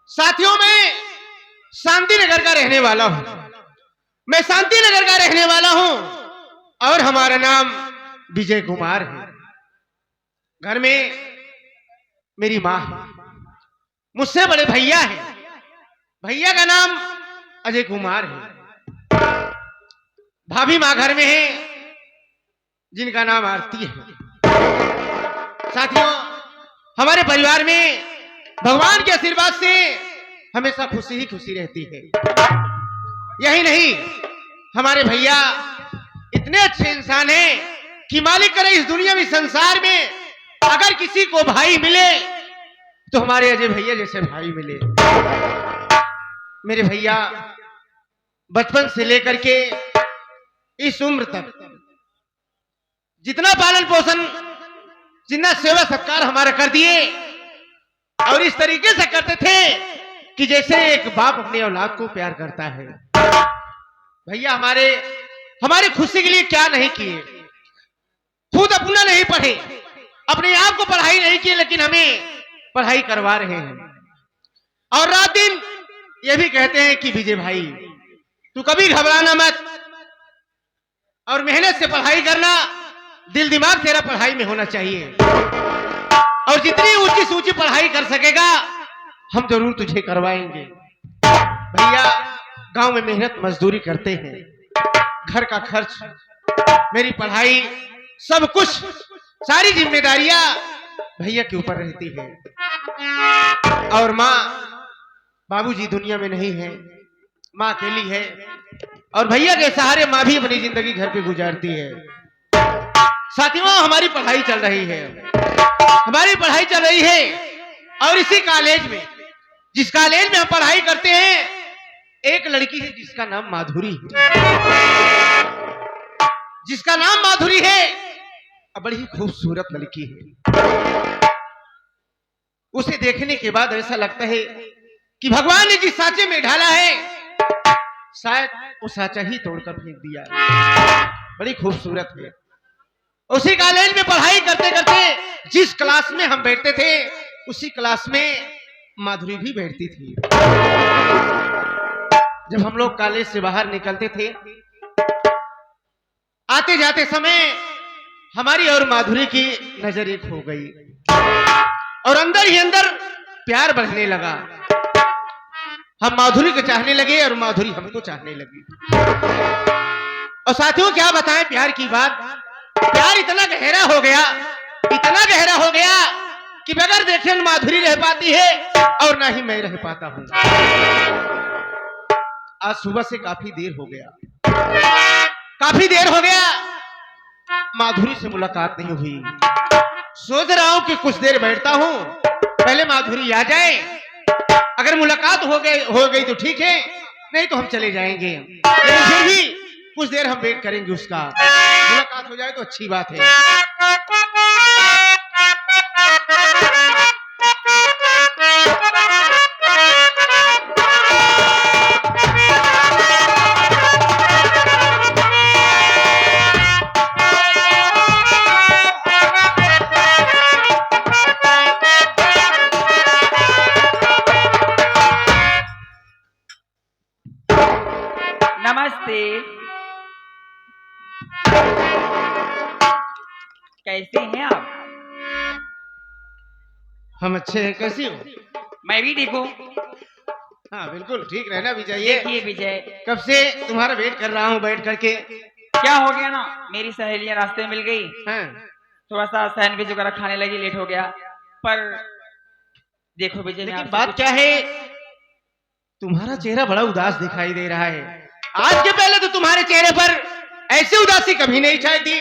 साथियों, मैं शांति नगर का रहने वाला हूं। मैं शांति नगर का रहने वाला हूं और हमारा नाम विजय कुमार है। घर में मेरी माँ है, मुझसे बड़े भैया हैं। भैया का नाम अजय कुमार है। भाभी माँ घर में है, जिनका नाम आरती है। साथियों, हमारे परिवार में भगवान के आशीर्वाद से हमेशा खुशी ही खुशी रहती है। यही नहीं, हमारे भैया इतने अच्छे इंसान हैं कि मालिक करे इस दुनिया में, संसार में अगर किसी को भाई मिले तो हमारे अजय भैया जैसे भाई मिले। मेरे भैया बचपन से लेकर के इस उम्र तक जितना पालन पोषण, जितना सेवा सत्कार हमारा कर दिए, और इस तरीके से करते थे कि जैसे एक बाप अपनी औलाद को प्यार करता है। भैया हमारे खुशी के लिए क्या नहीं किए। खुद अपना नहीं पढ़े, अपने आप को पढ़ाई नहीं किए, लेकिन हमें पढ़ाई करवा रहे हैं। और रात दिन ये भी कहते हैं कि विजय भाई, तू कभी घबराना मत और मेहनत से पढ़ाई करना। दिल दिमाग तेरा पढ़ाई में होना चाहिए और जितनी ऊंची से ऊंची पढ़ाई कर सकेगा हम जरूर तुझे करवाएंगे। भैया गांव में मेहनत मजदूरी करते हैं, घर का खर्च, मेरी पढ़ाई, सब कुछ, सारी जिम्मेदारियां भैया के ऊपर रहती है। और माँ बाबूजी दुनिया में नहीं है, माँ अकेली है और भैया के सहारे माँ भी अपनी जिंदगी घर पे गुजारती है। साथियों, हमारी पढ़ाई चल रही है और इसी कॉलेज में, जिस कॉलेज में हम पढ़ाई करते हैं, एक लड़की है जिसका नाम माधुरी है, बड़ी ही खूबसूरत लड़की है। उसे देखने के बाद ऐसा लगता है कि भगवान ने जिस साँचे में ढाला है, शायद वो साँचा ही तोड़कर फेंक दिया। बड़ी खूबसूरत है। उसी कॉलेज में पढ़ाई करते करते जिस क्लास में हम बैठते थे, उसी क्लास में माधुरी भी बैठती थी। जब हम लोग कॉलेज से बाहर निकलते थे, आते जाते समय हमारी और माधुरी की नजर एक हो गई और अंदर ही अंदर प्यार बढ़ने लगा। हम माधुरी को चाहने लगे और माधुरी हमको चाहने लगी। और साथियों, क्या बताएं प्यार की बात। प्यार इतना गहरा हो गया कि बगैर देखे माधुरी रह पाती है और ना ही मैं रह पाता हूं। आज सुबह से काफी देर हो गया, माधुरी से मुलाकात नहीं हुई। सोच रहा हूं कि कुछ देर बैठता हूं, पहले माधुरी आ जाए। अगर मुलाकात हो गई तो ठीक है, नहीं तो हम चले जाएंगे। लेकिन फिर भी कुछ देर हम वेट करेंगे, उसका मुलाकात हो जाए तो अच्छी बात है। नमस्ते, कैसे हैं आप? हम अच्छे हैं, कैसी हो? मैं भी ठीक हूँ। हाँ बिल्कुल ठीक रहना भी चाहिए। देखिए विजय, कब से तुम्हारा वेट कर रहा हूँ बैठ करके। क्या हो गया ना, मेरी सहेलियां रास्ते में मिल गई। हाँ। थोड़ा सा सैंडविच वगैरह खाने लगी, लेट हो गया। पर देखो विजय, लेकिन बात क्या है, तुम्हारा चेहरा बड़ा उदास दिखाई दे रहा है। आज के पहले तो तुम्हारे चेहरे पर ऐसी उदासी कभी नहीं छाई थी।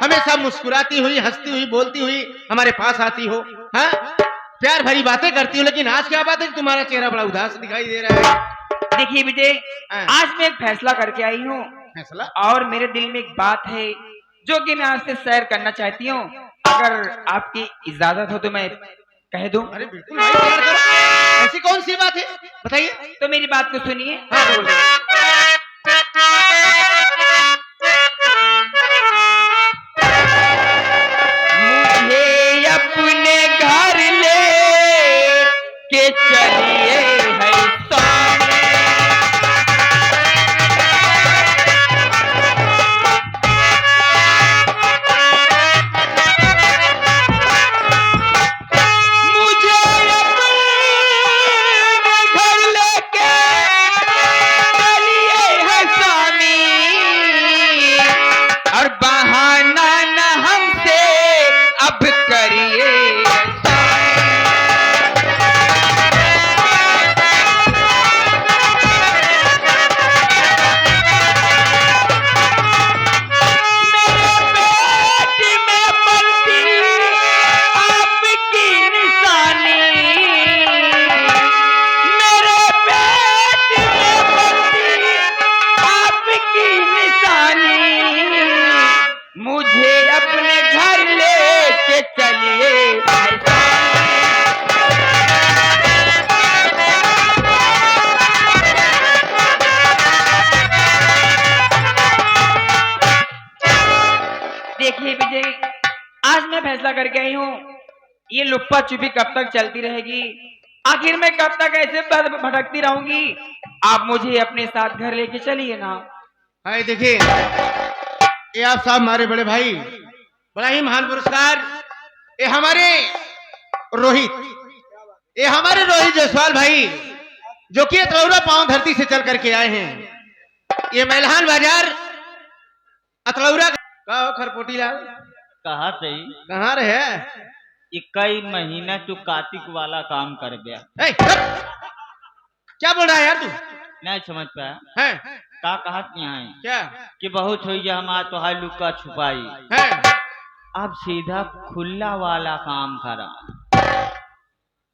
हमेशा मुस्कुराती हुई, हंसती हुई, बोलती हुई हमारे पास आती हो, हाँ, प्यार भरी बातें करती हो। लेकिन आज क्या बात है कि तुम्हारा चेहरा बड़ा उदास दिखाई दे रहा है। देखिए विजय, आज मैं एक फैसला करके आई हूँ। फैसला? और मेरे दिल में एक बात है जो कि मैं आपसे शेयर करना चाहती हूँ। अगर आपकी इजाजत हो तो मैं कह दूं? अरे बिल्कुल भाई, शेयर करो। ऐसी कौन सी बात है, बताइए। तो मेरी बात को सुनिए। हाँ बोलो। मुझे अपने घर ले के चलिए मैं फैसला करके आई हूँ, ये लुप्पा छुपी कब तक चलती रहेगी? आखिर मैं कब तक ऐसे भटकती रहूंगी? आप मुझे अपने साथ घर लेके चलिए ना। हाय देखिए, ये आप साहब हमारे बड़े भाई, बड़ा ही महान पुरस्कार, ये हमारे रोहित जायसवाल भाई, जो कि अतलौरा पांव धरती से चल करके आए हैं। ये मैलहान बाजार अतलौरा का खरपोटी लाल कहा सही कहाँ रहे? इक्कीस महीना तू कार्तिक वाला काम कर गया। ए, क्या बोल रहा है यार तू? नहीं समझ पाया है का कहा यहाँ है क्या कि बहुत हुई जा हमार तो हाई लुका छुपाई, है? अब सीधा खुला वाला काम करा।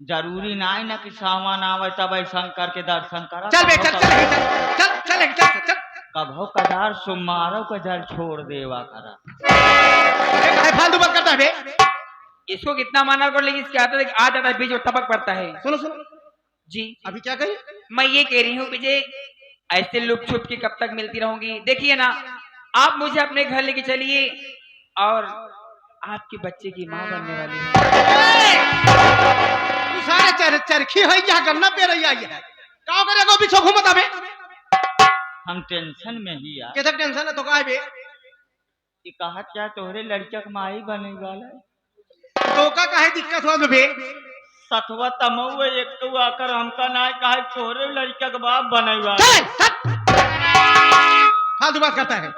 जरूरी ना है ना कि सामान आवे तब ऐसा करके दर्शन करा। चल बे, चल चल चल चल चल चल कभो कदार सुमारो का जल छोड़ देवा करा। फालतू बात करता है बे। इसको कितना माना कर, लेकिन इसके आ जाता है बीच और टपक पड़ता है। सुनो सुनो जी अभी क्या कही? मैं ये कह रही हूँ विजय, ऐसे लुप छुप के कब तक मिलती रहूंगी? देखिए ना, आप मुझे अपने घर लेके चलिए और आपके बच्चे की माँ बनने वाली है। तू सारे चरखी है क्या करना पे रही है? का करेगा पीछे घूमत अबे? हम टेंशन में ही यार। कैसा टेंशन है तो का है बे? कि कहा क्या तोहरे लड़का का माई बने वाला है। तो का काहे दिक्कत हुआ बे? सतवा तमऊ एक तो आकर हमका ना कहा तोहरे लड़का का बाप बने वाला। चल फालतू बात करता है।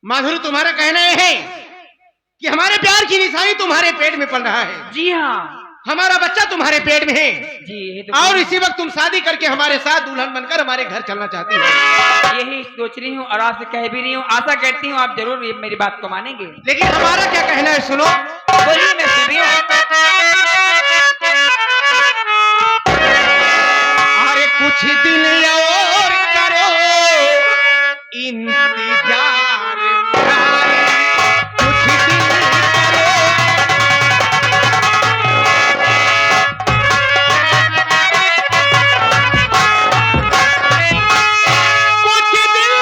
माधुरी तुम्हारा कहना यह है कि हमारे प्यार की निशानी तुम्हारे पेट में पल रहा है। जी हाँ, हमारा बच्चा तुम्हारे पेट में है जी यही तो और इसी वक्त तुम शादी करके हमारे साथ दुल्हन बनकर हमारे घर चलना चाहती हो। यही सोच रही हूँ और आपसे कह भी रही हूँ। आशा करती हूँ आप जरूर ये मेरी बात को मानेंगे। लेकिन हमारा क्या कहना है सुनो। बोलिए, मैं सुन रही हूँ। अरे कुछ दिन और करो इंतजार प्यारे, कुछ दिन करो। कुछ दिन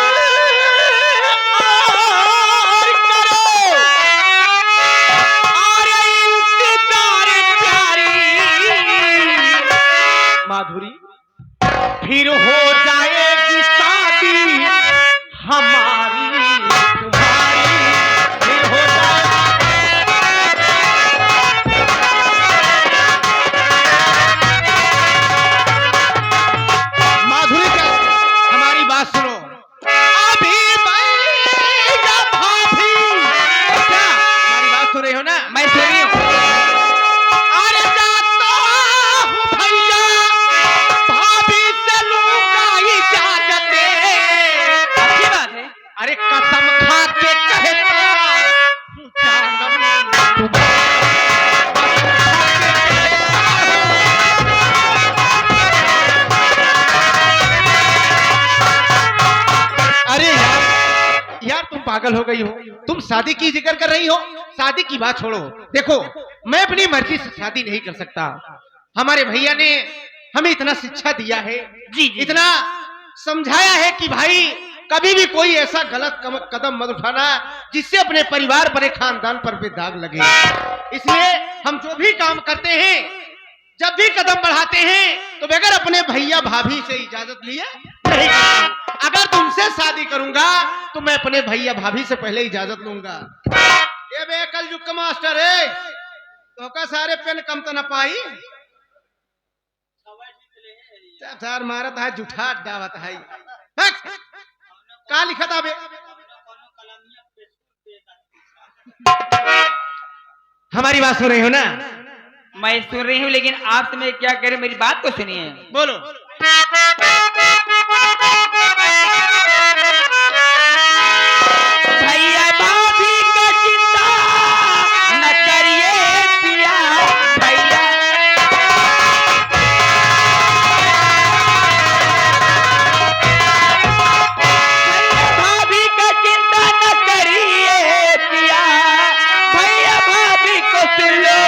और करो, अरे इंतजार प्यारी। माधुरी फिर हो जाएगी शादी हमारी तुम्हारी, फिर हो माधुरी क्या, हमारी बात सुनो। अभी भैया भाभी, क्या हमारी बात सुन रही हो ना? मैं सुन रही हूँ। अरे जाता हूँ भैया भाभी से लूंगा इजाजत। अच्छी बात है। अरे कसम खा के कहता हूँ जानम तुम्हारा। अरे यार तुम पागल हो गई हो। तुम शादी की जिक्र कर रही हो। शादी की बात छोड़ो। देखो मैं अपनी मर्जी से शादी नहीं कर सकता। हमारे भैया ने हमें इतना शिक्षा दिया है, जी जी, इतना समझाया है कि भाई कभी भी कोई ऐसा गलत कदम मत उठाना जिससे अपने परिवार पर, एक खानदान पर भी दाग लगे। इसलिए हम जो भी काम करते हैं, जब भी कदम बढ़ाते हैं, तो बगैर अपने भैया भाभी से इजाजत लिए नहीं करते। अगर तुमसे शादी करूंगा तो मैं अपने भैया भाभी से पहले इजाजत लूंगा। ये बे कल युग का मास्टर है, तो का सारे पेन कम तो न पाई सर मारत है, जुठा डावत है। का लिखा था बे? हमारी बात सुन रही हो ना? मैं सुन रही हूँ, लेकिन आपसे मैं क्या करूँ, मेरी बात को सुनिए। बोलो। भैया भाभी का चिंता न करिए पिया, भैया भाभी का चिंता न करिए पिया, भैया भाभी को सुन लो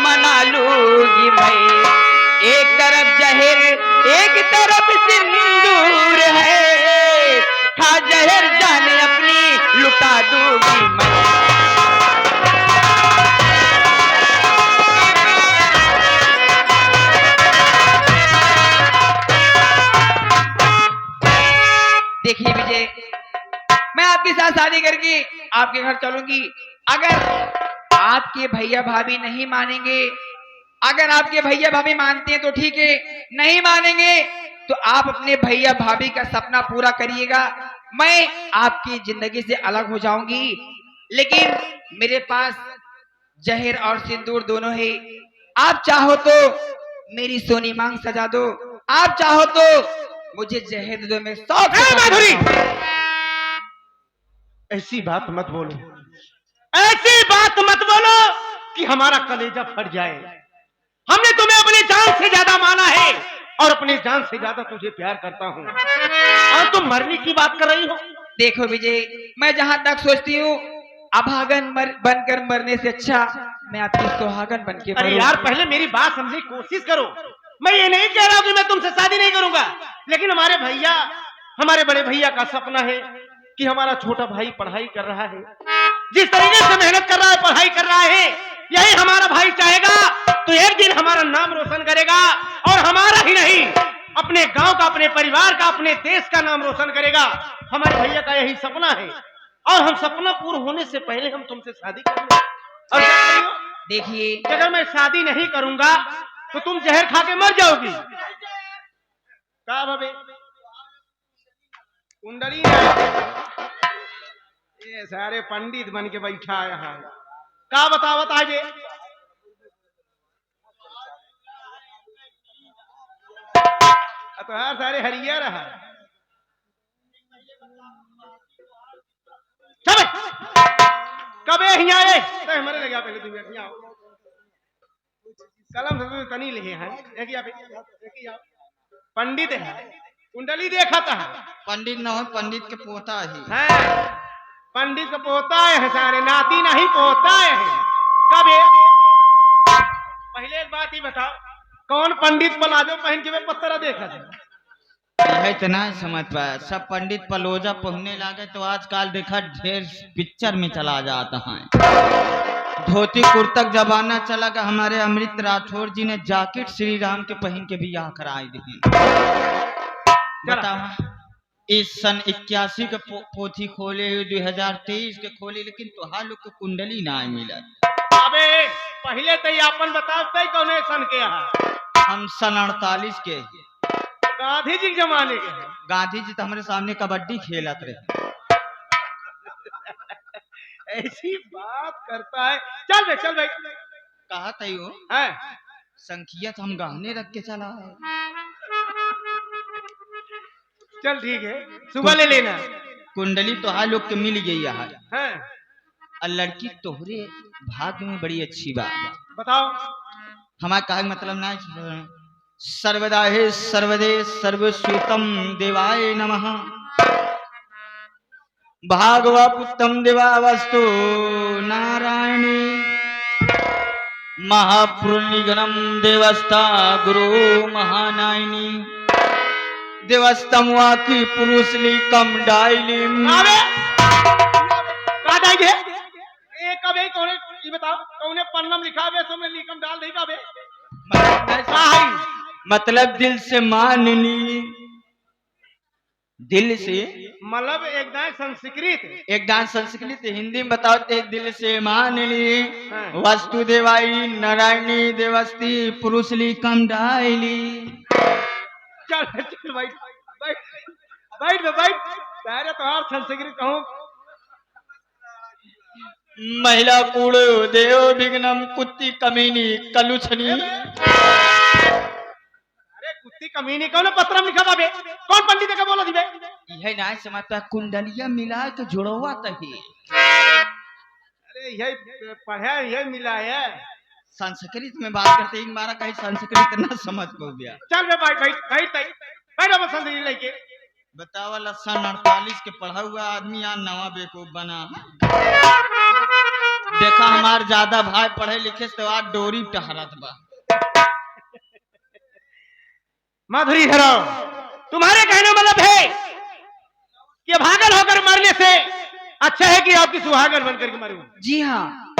मना लूंगी मैं। एक तरफ जहर एक तरफ सिंदूर है, खा जहर जाने अपनी शादी करके आपके घर चलूंगी। अगर आपके भैया भाभी नहीं मानेंगे, अगर आपके भैया भाभी मानते हैं तो ठीक है, नहीं मानेंगे तो आप अपने भैया भाभी का सपना पूरा करिएगा। मैं आपकी जिंदगी से अलग हो जाऊंगी, लेकिन मेरे पास जहर और सिंदूर दोनों है। आप चाहो तो मेरी सोनी मांग सजा दो, आप चाहो तो मुझे जहर दे दो, मैं सौंप ए, सकता माधुरी! हूं। ऐसी बात मत बोलो, ऐसी बात मत बोलो कि हमारा कलेजा फट जाए। हमने तुम्हें अपनी जान से ज्यादा माना है और अपनी जान से ज्यादा तुझे प्यार करता हूँ, और तुम मरने की बात कर रही हो। देखो विजय, मैं जहां तक सोचती हूँ अभागन बनकर मरने से अच्छा मैं आपकी सुहागन बन के अरे मरूं। यार, पहले मेरी बात समझने की कोशिश करो। मैं ये नहीं कह रहा हूं कि मैं तुमसे शादी नहीं करूंगा, लेकिन हमारे बड़े भैया का सपना है कि हमारा छोटा भाई पढ़ाई कर रहा है, जिस तरीके से मेहनत कर रहा है, पढ़ाई कर रहा है, यही हमारा भाई चाहेगा तो एक दिन हमारा नाम रोशन करेगा, और हमारा ही नहीं, अपने गांव का, अपने परिवार का, अपने देश का नाम रोशन करेगा। हमारे भैया का यही सपना है, और हम सपना पूरा होने से पहले हम तुमसे शादी करेंगे। और क्या करियो? देखिए, कि अगर मैं शादी नहीं करूंगा तो तुम जहर खा के मर जाओगी। का भाभी कुंडली ये सारे पंडित बन के बैठा है यहाँ। का बतावत आगे तो हर सारे हरिया रहा। चल कब यहाँ आए तो हमारे लगे पहले तुम यहाँ आओ। कलम से तनी ले हैं एक यहाँ पंडित है, कुंडली देखा था। पंडित न हो, पंडित के पोता ही है पंडित का पोता है, सारे नाती नहीं पोता है। कब पहले एक बात ही बताओ, कौन पंडित पलाजो पहन के पत्थरा देखा था? यह इतना ही समझ पाया। सब पंडित पलोजा पहनने लगे तो आजकल देखा ढेर पिक्चर में चला जाता है। धोती कुर्तक जमाना चला गया। हमारे अमृत राठौर जी ने जैकेट श्री राम के पहन के भी यहाँ कराई दी। बताओ, इस सन 81 के पोथी खोले, 2023 के खोले, लेकिन तुहार लोग को कुंडली ना मिला। अबे पहले तो ये अपन बताओ तय कौन सन के यहाँ? हम सन 48 के, गांधी जी के जमाने के हैं। गांधी जी तो हमारे सामने कबड्डी खेलत रहे। ऐसी बात करता है। चल भाई कहा तय हो है संखिया तो हम गहने रख के चला है। चल ठीक है, सुबह ले लेना। कुंडली तो हाल लोग के मिल गई है, हैं और लड़की तोहरे भाग्य में बड़ी अच्छी बात। बताओ। हमारा कहा मतलब ना, सर्वदा हे सर्वदे सर्वसूतम देवाय नमः, भागवपुत्रम देवा वस्तु नारायणी, महापुरुषगणम देवस्ता गुरु महानायनी, देवस्तम वाकी पुरुष लिकम डाइलिम। कबे कौन ये बताओ, कौने पन्नम लिखा है में लिखम डाल देगा बे? मतलब दिल से माननी, दिल से मतलब एकदम संस्कृत, एकदम संस्कृत हिंदी में बताओ तो दिल से मान ली, वस्तु देवाई नारायणी देवस्ती पुरुष लिकम डाइली। चल चल बैठ बैठ बैठ पहले तो और संस्कृत कहूँ। महिला कूड़ देव विघ्नम कुत्ती कमीनी कलुछनी। अरे कुत्ती कमीनी कौन पत्रम लिखा बाबे? कौन पंडित का बोला दिबे? यह ना समझता कुंडलिया मिला के जुड़वा तही। अरे यही पढ़ा यही मिला है। संस्कृत में बात करते एक मारा कहीं संस्कृत ना समझ को गया। चल बे बैठ बैठ बैठ बैठ अब संस्कृत लेके बतावा। सन 48 के पढ़ा हुआ आदमी यहाँ नवा बेवकूफ बना। देखा हमार ज्यादा भाई पढ़े लिखे से आज डोरी टहरत बा। माधुरी धरो, तुम्हारे कहने मतलब है कि भागल होकर मरने से अच्छा है कि आपकी सुहागन बनकर के मरूं। जी हाँ,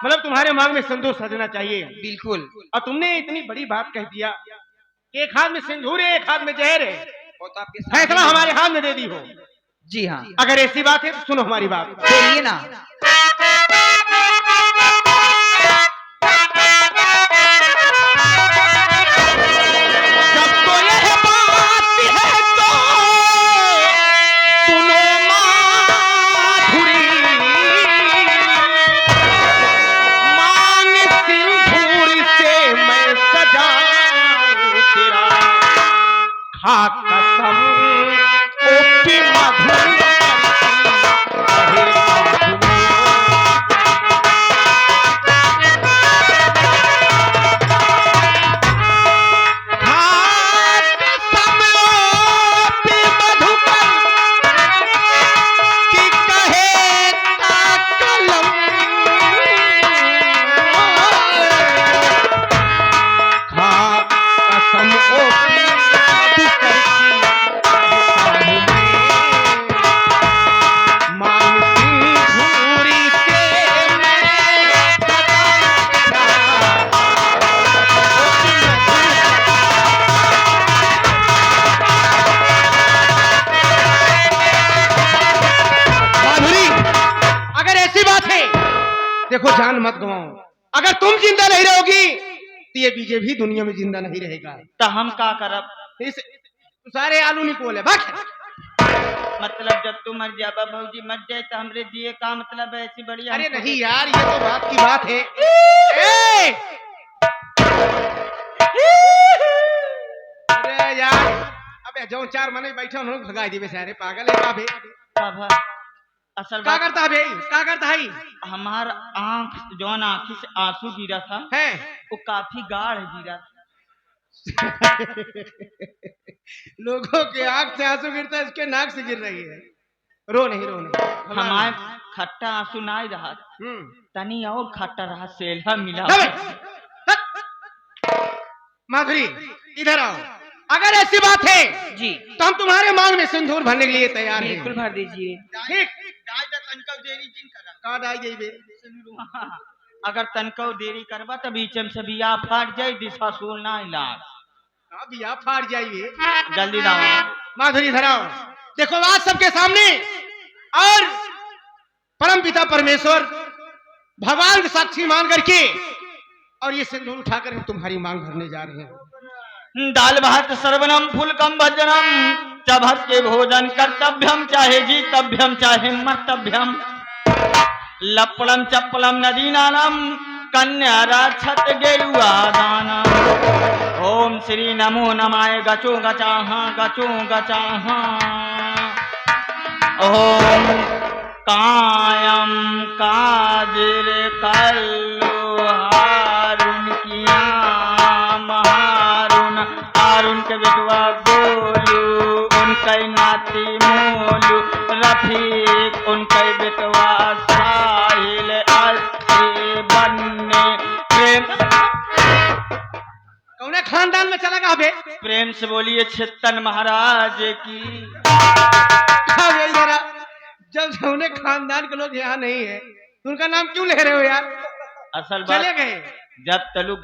मतलब तुम्हारे मांग में संतोष सजना चाहिए। बिल्कुल। और तुमने इतनी बड़ी बात कह दिया कि एक हाथ में सिंदूर है, एक हाथ में जहर है, वो तो आपके फैसला हमारे हाथ में दे दी हो। जी हाँ, अगर ऐसी बात है तो सुनो हमारी बात। बोलिए ना। जब तो यह बात है तो सुनो माधुरी, मांग सिंदूर से मैं सजाऊं तेरा, खा कसम ओपी मधुरी कहे माधुरी। देखो जान मत गवाओ, अगर तुम जिंदा नहीं रहोगी तो ये बीजे भी दुनिया में जिंदा नहीं रहेगा। तो हम का करब? सारे आलू निकोले भाग। मतलब जब तू मर जाबा भौजी मर जाए तो हमरे जिए का मतलब है? ऐसी बढ़िया। अरे नहीं यार, ये तो बात की बात है। ए! अरे यार, अबे जो चार मने बैठे उन्होंने भगा दी बेचारे, पागल है काबे। असल क्या करता है भाई, क्या करता है? हमार आंख जौन आंखी से आंसू गिरा था है वो काफी गाढ़ गिरा था। लोगों के आंख से आंसू गिरता है, इसके नाक से गिर रही है। रो नहीं, रो नहीं। हमारे खट्टा आंसू ना रहा, तनी और खट्टा रहा, सेल्हा मिला। माधुरी इधर आओ, अगर ऐसी बात है जी तो हम तुम्हारे मांग में सिंदूर भरने के लिए तैयार हैं। बिल्कुल भर दीजिए। ठीक। अगर तनको देरी करबा तो बीचम से बिया फाट जाए, दिशा सूल ना इलाज। बिया फाट जाइए, जल्दी लाओ। माधुरी इधर आओ। देखो आज सबके सामने और परम पिता परमेश्वर भगवान के साक्षी मान करके और ये सिंदूर उठाकर हम तुम्हारी मांग भरने जा रहे हैं। दाल भात सर्वनम फुलकम भजनम, चभत के भोजन कर्तव्यम, चाहे जीतव्यम चाहे मर्तव्यम, लपड़म चप्पलम नदी नानम, कन्या राक्षत गेलुआ दानम। ओम श्री नमो नमाय गचो गचाहा गचो गचाहा। ओम कायम काजिर कल्लु हारुन किया महारुन, हारुन के बेटवा गोलू, उनके नाती मोलू, रफीक उनके बेटवा साहिल, अस्सी बन्ने प्रेम। कौन खानदान में चला गया बे? प्रेम से बोलिए छेतन महाराज की। जब उन्हें खानदान के लोग यहाँ नहीं है तो उनका नाम क्यों ले रहे हो यार? असल बात चले गए जब तलु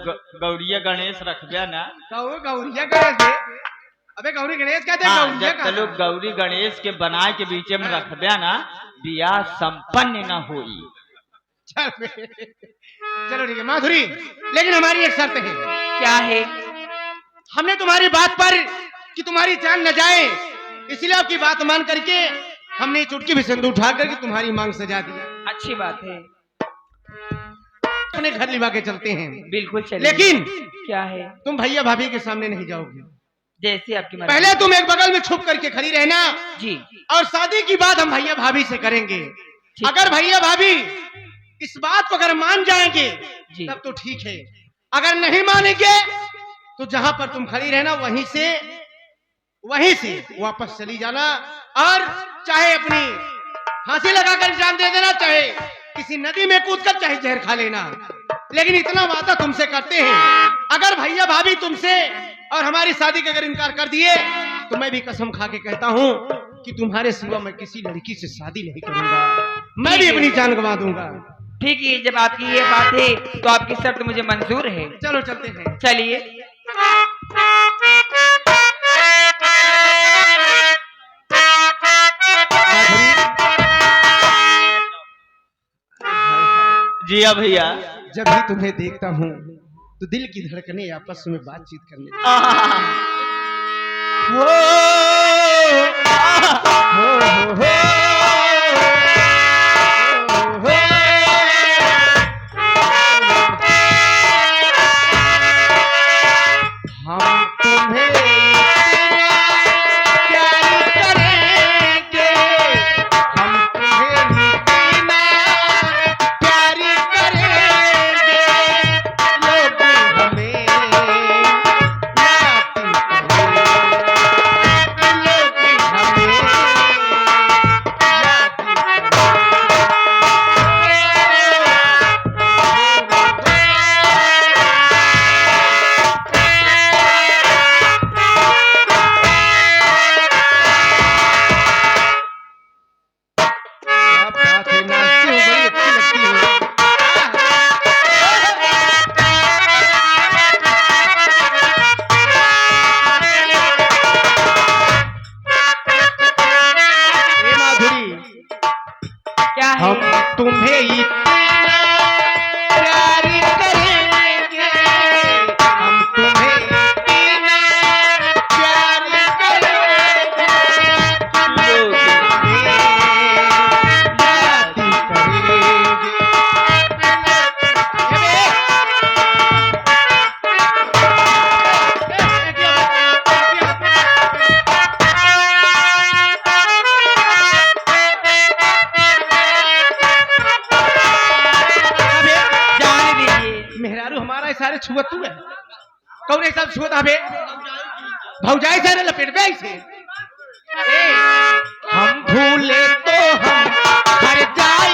गौड़िया गणेश रखबिया ना, गौरिया गणेश दे। अबे गौरी गणेश कहते हैं, हाँ, गौरिया जब तलु गौरी गणेश के बनाए के बीच में रखबिया ना, बियाह संपन्न न होई। चलो ठीक है माधुरी, लेकिन हमारी एक शर्त है। क्या है? हमने तुम्हारी बात पर कि तुम्हारी जान न जाए, इसलिए आपकी बात मान करके हमने चुटकी भी सिंदूर उठा करके तुम्हारी मांग सजा दी। अच्छी बात है, अपने घर लिवा के चलते हैं। बिल्कुल चलिए। लेकिन क्या है? तुम भैया भाभी के सामने नहीं जाओगे। जैसे आपकी मर्जी। पहले तुम एक बगल में छुप करके खड़ी रहना जी, और शादी की बात हम भैया भाभी से करेंगे। अगर भैया भाभी इस बात को अगर मान जाएंगे जी, तब तो ठीक है, अगर नहीं मानेंगे तो जहां पर तुम खड़ी रहना वहीं से वापस चली जाना, और चाहे अपनी फांसी लगाकर जान दे देना, चाहे किसी नदी में कूदकर चाहे जहर खा लेना। लेकिन इतना वादा तुमसे करते हैं, अगर भैया भाभी तुमसे और हमारी शादी का अगर इनकार कर दिए तो मैं भी कसम खा के कहता हूं कि तुम्हारे सिवा मैं किसी लड़की से शादी नहीं करूंगा, मैं भी अपनी जान गंवा दूंगा। ठीक है, जब आपकी ये बात है तो आपकी शर्त मुझे मंजूर है। चलो चलते हैं। चलिए। जिया भैया। जब भी तुम्हें देखता हूँ तो दिल की धड़कनें आपस में बातचीत करने लगती आहा, हैं। हो, हम तुम्हें इतना प्यार करेंगे, हम तुम्हें इतना प्यार करेंगे, लोग हमें याद करेंगे, लोग हमें याद क्या बात है, नाचती हूँ, बड़ी अच्छी लगती है। हे माधुरी, क्या है? हम तुम्हें इतना प्यार करेंगे, हम तुम्हें इतना प्यार करेंगे, लोग हमें याद करेंगे। जाने दीजिए। मेहरारू हमारा सारे छुअत हुए कौन एक साथ छुअत हबे भौजाई सारे लपेट में ऐसे हम भूले तो हम हर जाई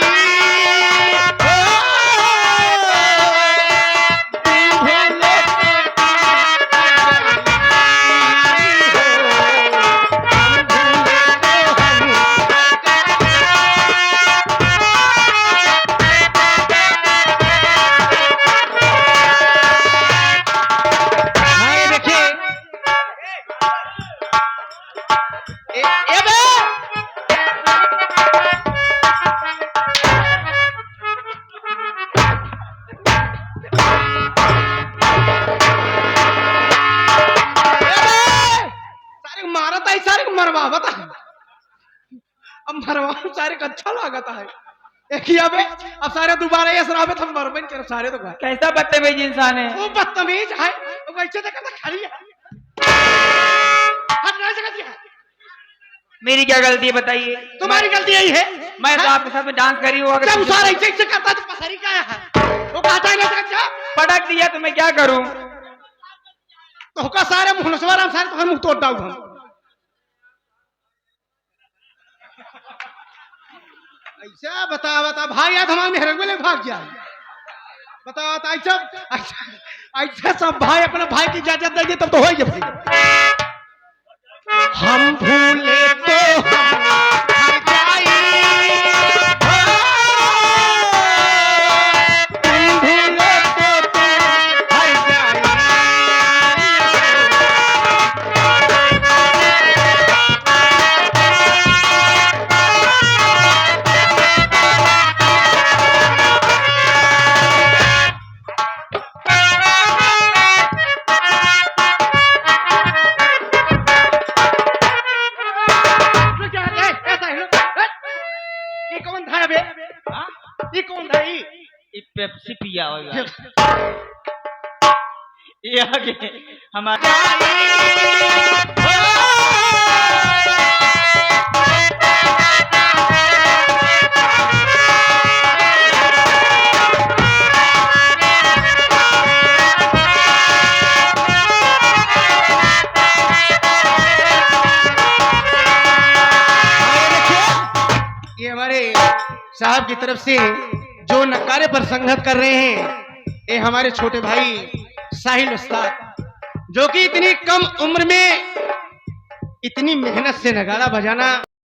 हो, तुम भूले तो हम भूले तो हाँ, ये देखिए ए बे सारे मारत है सारे को मरवावत है अब मरवा सारे को अच्छा लागत है एक ही अबे अब सारे दोबारा ये शराबत हम मरबन कर सारे तो का कैसा बदतमीज इंसान है। वो बदतमीज है वो वैसे देखा तो खड़ी है हट ना सकती है मेरी क्या गलती है बताइए? तुम्हारी गलती यही है मैं तो आपके साथ में डांस करी हूँ। अगर जब सारा ऐसे ऐसे करता तो पसरी का है वो कहता है ना सकता पटक दिया तो मैं क्या करूँ? तो का सारे मुहनसवार हम सारे तो हम तोड़ दाऊ हम ऐसा बता भाई याद हमारे मेहरंग में भाग जाए बता ऐसा ऐसा सब भाई अपने भाई की इजाजत देंगे तब तो हो ही भाई हम भूले तो हम हर जाई हो, तुम भूले तो तुम हर जाई ये कौन था बे ये कौन था ये पेप्सी पिया होगा। ये आगे हमारे ये हमारे साहब की तरफ से जो नकारे पर संघर्ष कर रहे हैं ये हमारे छोटे भाई साहिल उस्ताद जो कि इतनी कम उम्र में इतनी मेहनत से नगाड़ा बजाना